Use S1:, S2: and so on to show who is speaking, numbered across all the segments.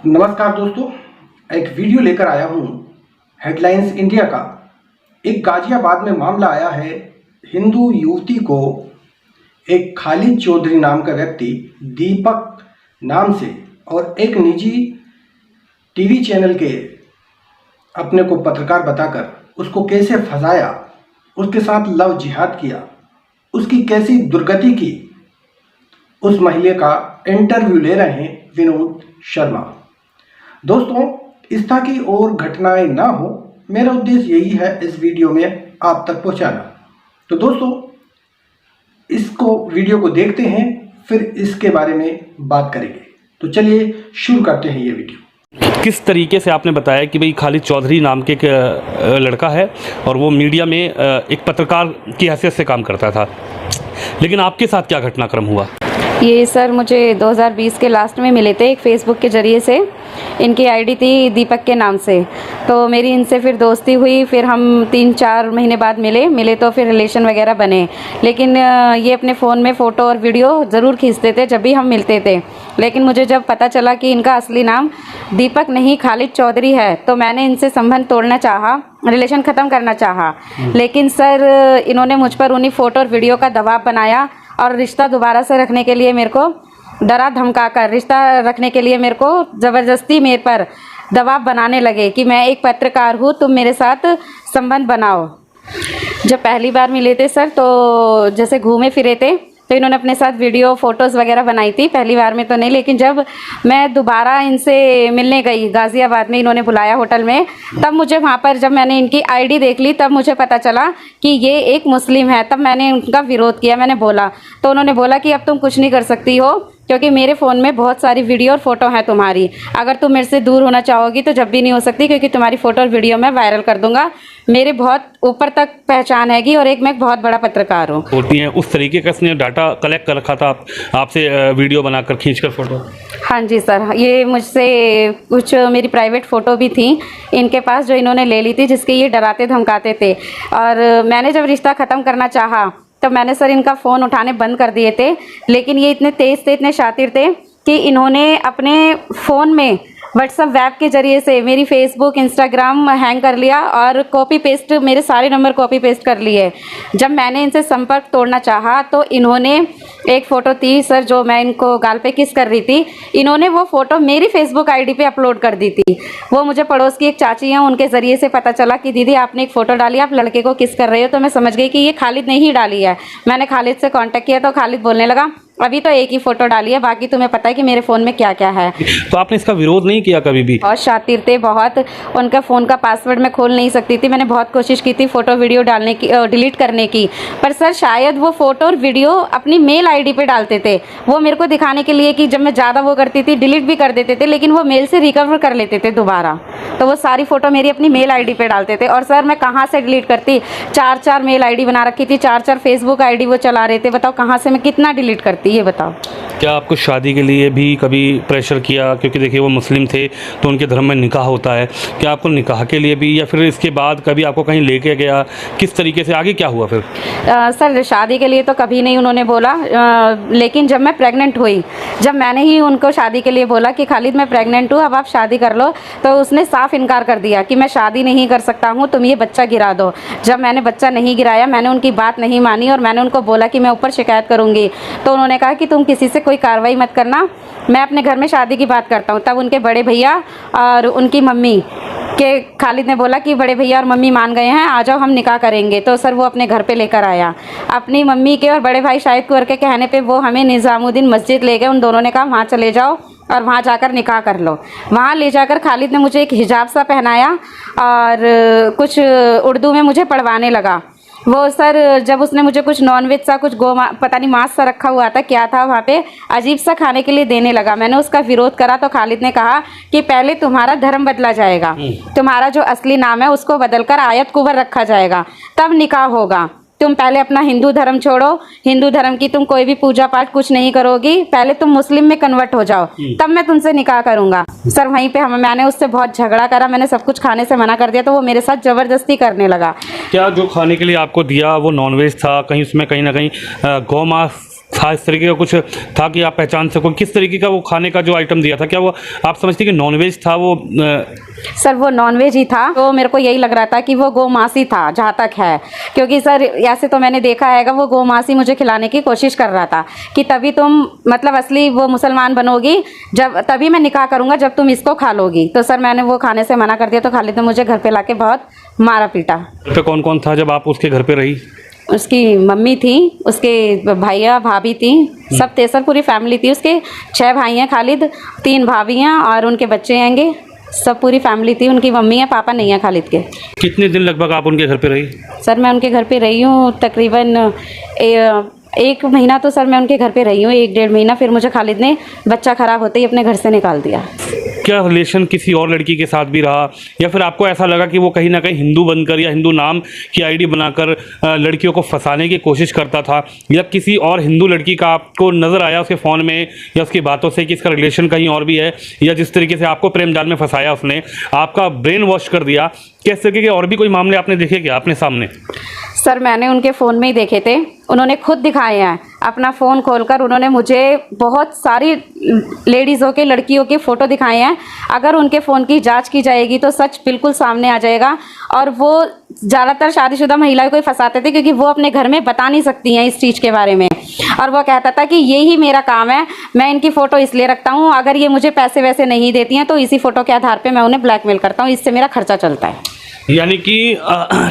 S1: नमस्कार दोस्तों, एक वीडियो लेकर आया हूँ हेडलाइंस इंडिया का। एक गाजियाबाद में मामला आया है। हिंदू युवती को एक खालिद चौधरी नाम का व्यक्ति दीपक नाम से और एक निजी टीवी चैनल के अपने को पत्रकार बताकर उसको कैसे फंसाया, उसके साथ लव जिहाद किया, उसकी कैसी दुर्गति की, उस महिला का इंटरव्यू ले रहे हैं विनोद शर्मा। दोस्तों, इस तरह की और घटनाएं ना हो, मेरा उद्देश्य यही है इस वीडियो में आप तक पहुंचाना। तो दोस्तों, इसको वीडियो को देखते हैं, फिर इसके बारे में बात करेंगे। तो चलिए शुरू करते हैं ये वीडियो।
S2: किस तरीके से आपने बताया कि भाई खालिद चौधरी नाम के एक लड़का है और वो मीडिया में एक पत्रकार की हैसियत से काम करता था, लेकिन आपके साथ क्या घटनाक्रम हुआ?
S3: ये सर मुझे 2020 के लास्ट में मिले थे एक फ़ेसबुक के ज़रिए से। इनकी आईडी थी दीपक के नाम से, तो मेरी इनसे फिर दोस्ती हुई। फिर हम 3-4 महीने बाद मिले तो फिर रिलेशन वगैरह बने। लेकिन ये अपने फ़ोन में फ़ोटो और वीडियो ज़रूर खींचते थे जब भी हम मिलते थे। लेकिन मुझे जब पता चला कि इनका असली नाम दीपक नहीं खालिद चौधरी है, तो मैंने इनसे संबंध तोड़ना चाहा, रिलेशन ख़त्म करना चाहा। लेकिन सर इन्होंने मुझ पर उन्हीं फ़ोटो और वीडियो का दबाव बनाया और रिश्ता दोबारा से रखने के लिए मेरे को डरा धमका कर रिश्ता रखने के लिए मेरे को ज़बरदस्ती मेरे पर दबाव बनाने लगे कि मैं एक पत्रकार हूँ, तुम मेरे साथ संबंध बनाओ। जब पहली बार मिले थे सर, तो जैसे घूमे फिरे थे, तो इन्होंने अपने साथ वीडियो फ़ोटोज़ वगैरह बनाई थी। पहली बार में तो नहीं, लेकिन जब मैं दोबारा इनसे मिलने गई गाज़ियाबाद में, इन्होंने बुलाया होटल में, तब मुझे वहाँ पर जब मैंने इनकी आईडी देख ली, तब मुझे पता चला कि ये एक मुस्लिम है। तब मैंने उनका विरोध किया, मैंने बोला, तो उन्होंने बोला कि अब तुम कुछ नहीं कर सकती हो, क्योंकि मेरे फ़ोन में बहुत सारी वीडियो और फ़ोटो हैं तुम्हारी। अगर तुम मेरे से दूर होना चाहोगी तो जब भी नहीं हो सकती, क्योंकि तुम्हारी फ़ोटो और वीडियो मैं वायरल कर दूंगा। मेरे बहुत ऊपर तक पहचान हैगी और एक मैं बहुत बड़ा पत्रकार हूँ।
S2: होती हैं उस तरीके का इसने डाटा कलेक्ट कर रखा था आपसे, वीडियो बनाकर खींचकर फ़ोटो?
S3: हाँ जी सर, ये मुझसे कुछ मेरी प्राइवेट फ़ोटो भी थी इनके पास, जो इन्होंने ले ली थी, जिसके ये डराते धमकाते थे। और मैंने जब रिश्ता ख़त्म करना चाहा, तो मैंने सर इनका फ़ोन उठाने बंद कर दिए थे। लेकिन ये इतने तेज़ थे, इतने शातिर थे कि इन्होंने अपने फ़ोन में व्हाट्सएप वेब के ज़रिए से मेरी फेसबुक, इंस्टाग्राम हैंग कर लिया और कॉपी पेस्ट, मेरे सारे नंबर कॉपी पेस्ट कर लिए। जब मैंने इनसे संपर्क तोड़ना चाहा, तो इन्होंने एक फ़ोटो थी सर, जो मैं इनको गाल पे किस कर रही थी, इन्होंने वो फ़ोटो मेरी फेसबुक आईडी पे अपलोड कर दी थी। वो मुझे पड़ोस की एक चाची हैं, उनके ज़रिए से पता चला कि दीदी आपने एक फ़ोटो डाली, आप लड़के को किस कर रहे हो। तो मैं समझ गई कि ये खालिद ने ही डाली है। मैंने खालिद से कॉन्टैक्ट किया, तो खालिद बोलने लगा, अभी तो एक ही फ़ोटो डाली है, बाकी तुम्हें पता है कि मेरे फ़ोन में क्या क्या है।
S2: तो आपने इसका विरोध नहीं किया कभी भी?
S3: बहुत शातिर थे, बहुत। उनका फ़ोन का पासवर्ड मैं खोल नहीं सकती थी। मैंने बहुत कोशिश की थी फ़ोटो वीडियो डालने की, डिलीट करने की, पर सर शायद वो फ़ोटो और वीडियो अपनी मेल आईडी पे डालते थे। वो मेरे को दिखाने के लिए कि जब मैं ज़्यादा वो करती थी, डिलीट भी कर देते थे, लेकिन वो मेल से रिकवर कर लेते थे दोबारा। तो वो सारी फ़ोटो मेरी अपनी मेल आईडी पे डालते थे। और सर मैं कहाँ से डिलीट करती, 4-4 मेल आईडी बना रखी थी, 4-4 फेसबुक आईडी वो चला रहे थे। बताओ कहाँ से मैं कितना डिलीट करती, ये बताओ।
S2: क्या आपको शादी के लिए भी कभी प्रेशर किया? क्योंकि देखिए वो मुस्लिम थे, तो उनके धर्म में निकाह होता है। क्या आपको निकाह के लिए भी, या फिर इसके बाद कभी आपको कहीं लेके गया? किस तरीके से आगे क्या हुआ फिर?
S3: सर शादी के लिए तो कभी नहीं उन्होंने बोला, लेकिन जब मैं प्रेग्नेंट हुई, जब मैंने ही उनको शादी के लिए बोला कि खालिद मैं प्रेग्नेंट हूँ, अब आप शादी कर लो, तो उसने साफ इनकार कर दिया कि मैं शादी नहीं कर सकता हूँ, तुम ये बच्चा गिरा दो। जब मैंने बच्चा नहीं गिराया, मैंने उनकी बात नहीं मानी और मैंने उनको बोला कि मैं ऊपर शिकायत करूँगी, तो उन्होंने कहा कि तुम किसी से कोई कार्रवाई मत करना, मैं अपने घर में शादी की बात करता हूँ। तब उनके बड़े भैया और उनकी मम्मी के खालिद ने बोला कि बड़े भैया और मम्मी मान गए हैं, आ जाओ हम निकाह करेंगे। तो सर वो अपने घर पे लेकर आया। अपनी मम्मी के और बड़े भाई शाहिद कुंवर के कहने पे वो हमें निज़ामुद्दीन मस्जिद ले गए। उन दोनों ने कहा वहाँ चले जाओ और वहाँ जाकर निकाह कर लो। वहाँ ले जाकर खालिद ने मुझे एक हिजाब सा पहनाया और कुछ उर्दू में मुझे पढ़वाने लगा। वो सर जब उसने मुझे कुछ नॉनवेज सा, कुछ पता नहीं मांस सा रखा हुआ था, क्या था वहाँ पे, अजीब सा खाने के लिए देने लगा। मैंने उसका विरोध करा, तो खालिद ने कहा कि पहले तुम्हारा धर्म बदला जाएगा, तुम्हारा जो असली नाम है उसको बदलकर आयत कुंवर रखा जाएगा, तब निकाह होगा। तुम पहले अपना हिंदू धर्म छोड़ो, हिंदू धर्म की तुम कोई भी पूजा पाठ कुछ नहीं करोगी, पहले तुम मुस्लिम में कन्वर्ट हो जाओ, तब मैं तुमसे निकाह करूंगा। सर वहीं पे मैंने उससे बहुत झगड़ा करा, मैंने सब कुछ खाने से मना कर दिया, तो वो मेरे साथ ज़बरदस्ती करने लगा।
S2: क्या जो खाने के लिए आपको दिया वो नॉनवेज था? कहीं उसमें कहीं ना कहीं गौ मांस था, इस तरीके का कुछ था कि आप पहचान सको? किस तरीके का वो खाने का जो आइटम दिया था, क्या वो आप समझते कि नॉनवेज था वो?
S3: सर वो नॉनवेज ही था, तो मेरे को यही लग रहा था कि वो गोमांसी था जहाँ तक है, क्योंकि सर ऐसे तो मैंने देखा है वो गोमांसी मुझे खिलाने की कोशिश कर रहा था कि तभी तुम मतलब असली वो मुसलमान बनोगी, जब तभी मैं निकाह करूँगा जब तुम इसको खा लोगी। तो सर मैंने वो खाने से मना कर दिया, तो खालिद ने मुझे घर पे लाके बहुत मारा पीटा।
S2: घर पे कौन कौन था जब आप उसके घर पे रही?
S3: उसकी मम्मी थी, उसके भैया भाभी थी, सब थे सर, पूरी फैमिली थी। उसके 6 भाई हैं खालिद, 3 भाभी हैं और उनके बच्चे हैंगे, सब पूरी फैमिली थी। उनकी मम्मी है, पापा नहीं है खालिद के।
S2: कितने दिन लगभग आप उनके घर पे रही?
S3: सर मैं उनके घर पे रही हूँ तकरीबन 1 महीना, तो सर मैं उनके घर पे रही हूँ 1-1.5 महीना। फिर मुझे खालिद ने बच्चा ख़राब होते ही अपने घर से निकाल दिया।
S2: क्या रिलेशन किसी और लड़की के साथ भी रहा, या फिर आपको ऐसा लगा कि वो कहीं ना कहीं हिंदू बनकर या हिंदू नाम की आईडी बनाकर लड़कियों को फंसाने की कोशिश करता था, या किसी और हिंदू लड़की का आपको नज़र आया उसके फ़ोन में या उसकी बातों से कि इसका रिलेशन कहीं और भी है, या जिस तरीके से आपको प्रेम जाल में फंसाया उसने, आपका ब्रेन वॉश कर दिया, किस तरीके के और भी कोई मामले आपने देखे क्या अपने सामने?
S3: सर मैंने उनके फ़ोन में ही देखे थे, उन्होंने खुद दिखाए हैं अपना फ़ोन खोलकर। उन्होंने मुझे बहुत सारी लेडीज़ों के लड़कियों के फ़ोटो दिखाए हैं। अगर उनके फ़ोन की जांच की जाएगी तो सच बिल्कुल सामने आ जाएगा। और वो ज़्यादातर शादीशुदा महिलाओं को ही फंसाते थे, क्योंकि वो अपने घर में बता नहीं सकती हैं इस चीज़ के बारे में। और वो कहता था कि ये ही मेरा काम है, मैं इनकी फ़ोटो इसलिए रखता हूँ, अगर ये मुझे पैसे वैसे नहीं देती हैं तो इसी फ़ोटो के आधार पर मैं उन्हें ब्लैकमेल करता हूँ, इससे मेरा खर्चा चलता है।
S2: यानी कि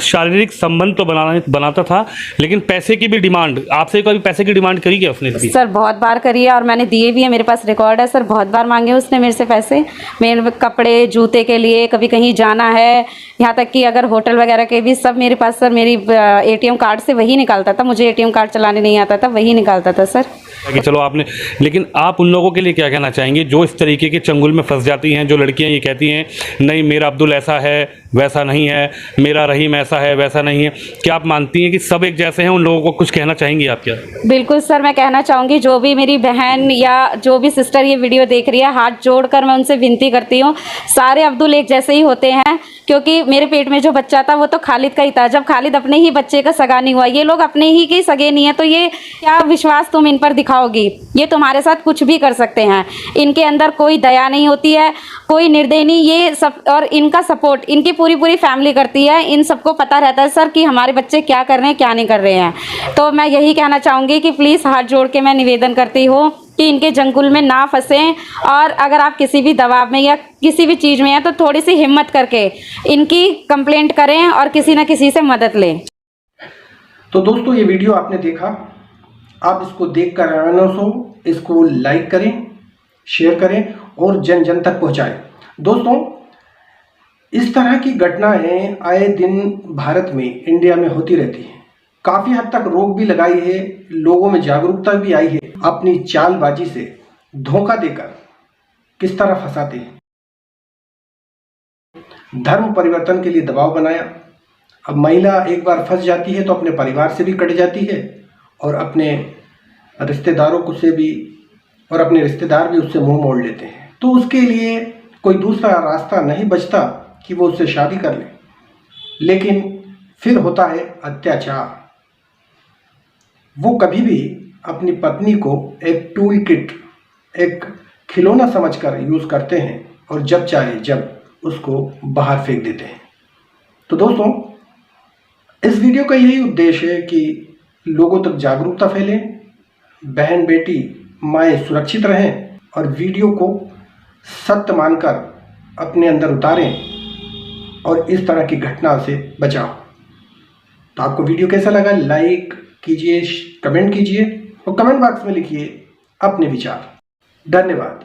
S2: शारीरिक संबंध तो बनाता था, लेकिन पैसे की भी डिमांड, आपसे कभी पैसे की डिमांड करी क्या उसने?
S3: सर बहुत बार करी है और मैंने दिए भी है, मेरे पास रिकॉर्ड है सर। बहुत बार मांगे उसने मेरे से पैसे, मेरे कपड़े जूते के लिए, कभी कहीं जाना है, यहाँ तक कि अगर होटल वगैरह के भी सब मेरे पास सर। मेरी ATM कार्ड से वही निकालता था, मुझे ATM कार्ड चलाने नहीं आता था, वही निकालता था सर।
S2: कि चलो आपने, लेकिन आप उन लोगों के लिए क्या कहना चाहेंगे जो इस तरीके के चंगुल में फंस जाती हैं, जो लड़कियां ये कहती हैं नहीं मेरा अब्दुल ऐसा है वैसा नहीं है, मेरा रहीम ऐसा है वैसा नहीं है? क्या आप मानती हैं कि सब एक जैसे हैं? उन लोगों को कुछ कहना चाहेंगी आप क्या?
S3: बिल्कुल सर, मैं कहना चाहूँगी जो भी मेरी बहन या जो भी सिस्टर ये वीडियो देख रही है, हाथ जोड़कर मैं उनसे विनती करती हूँ, सारे अब्दुल एक जैसे ही होते हैं। क्योंकि मेरे पेट में जो बच्चा था वो तो खालिद का ही था। जब खालिद अपने ही बच्चे का सगा नहीं हुआ, ये लोग अपने ही के सगे नहीं है, तो ये क्या विश्वास तुम इन पर दिखाओगी? ये तुम्हारे साथ कुछ भी कर सकते हैं। इनके अंदर कोई दया नहीं होती है, कोई निर्दय नहीं, ये सब। और इनका सपोर्ट इनकी पूरी फैमिली करती है। इन सबको पता रहता है सर कि हमारे बच्चे क्या कर रहे हैं क्या नहीं कर रहे हैं। तो मैं यही कहना चाहूँगी कि प्लीज़ हाथ जोड़ के मैं निवेदन करती हूँ कि इनके जंगल में ना फंसें। और अगर आप किसी भी दबाव में या किसी भी चीज़ में हैं तो थोड़ी सी हिम्मत करके इनकी कंप्लेंट करें और किसी न किसी से मदद लें।
S1: तो दोस्तों ये वीडियो आपने देखा, आप इसको देखकर अवेयरनेस हो, इसको लाइक करें, शेयर करें और जन जन तक पहुंचाएं। दोस्तों इस तरह की घटनाएं आए दिन भारत में, इंडिया में होती रहती हैं। काफ़ी हद तक रोक भी लगाई है, लोगों में जागरूकता भी आई है। अपनी चालबाजी से धोखा देकर किस तरह फंसाते हैं, धर्म परिवर्तन के लिए दबाव बनाया। अब महिला एक बार फंस जाती है तो अपने परिवार से भी कट जाती है और अपने रिश्तेदारों से भी, और अपने रिश्तेदार भी उससे मुंह मोड़ लेते हैं। तो उसके लिए कोई दूसरा रास्ता नहीं बचता कि वो उससे शादी कर ले। लेकिन फिर होता है अत्याचार। वो कभी भी अपनी पत्नी को एक टूल किट, एक खिलौना समझकर यूज़ करते हैं और जब चाहे जब उसको बाहर फेंक देते हैं। तो दोस्तों इस वीडियो का यही उद्देश्य है कि लोगों तक जागरूकता फैले, बहन बेटी माएँ सुरक्षित रहें और वीडियो को सत्य मानकर अपने अंदर उतारें और इस तरह की घटना से बचाओ। तो आपको वीडियो कैसा लगा, लाइक कीजिए, कमेंट कीजिए और कमेंट बॉक्स में लिखिए अपने विचार। धन्यवाद।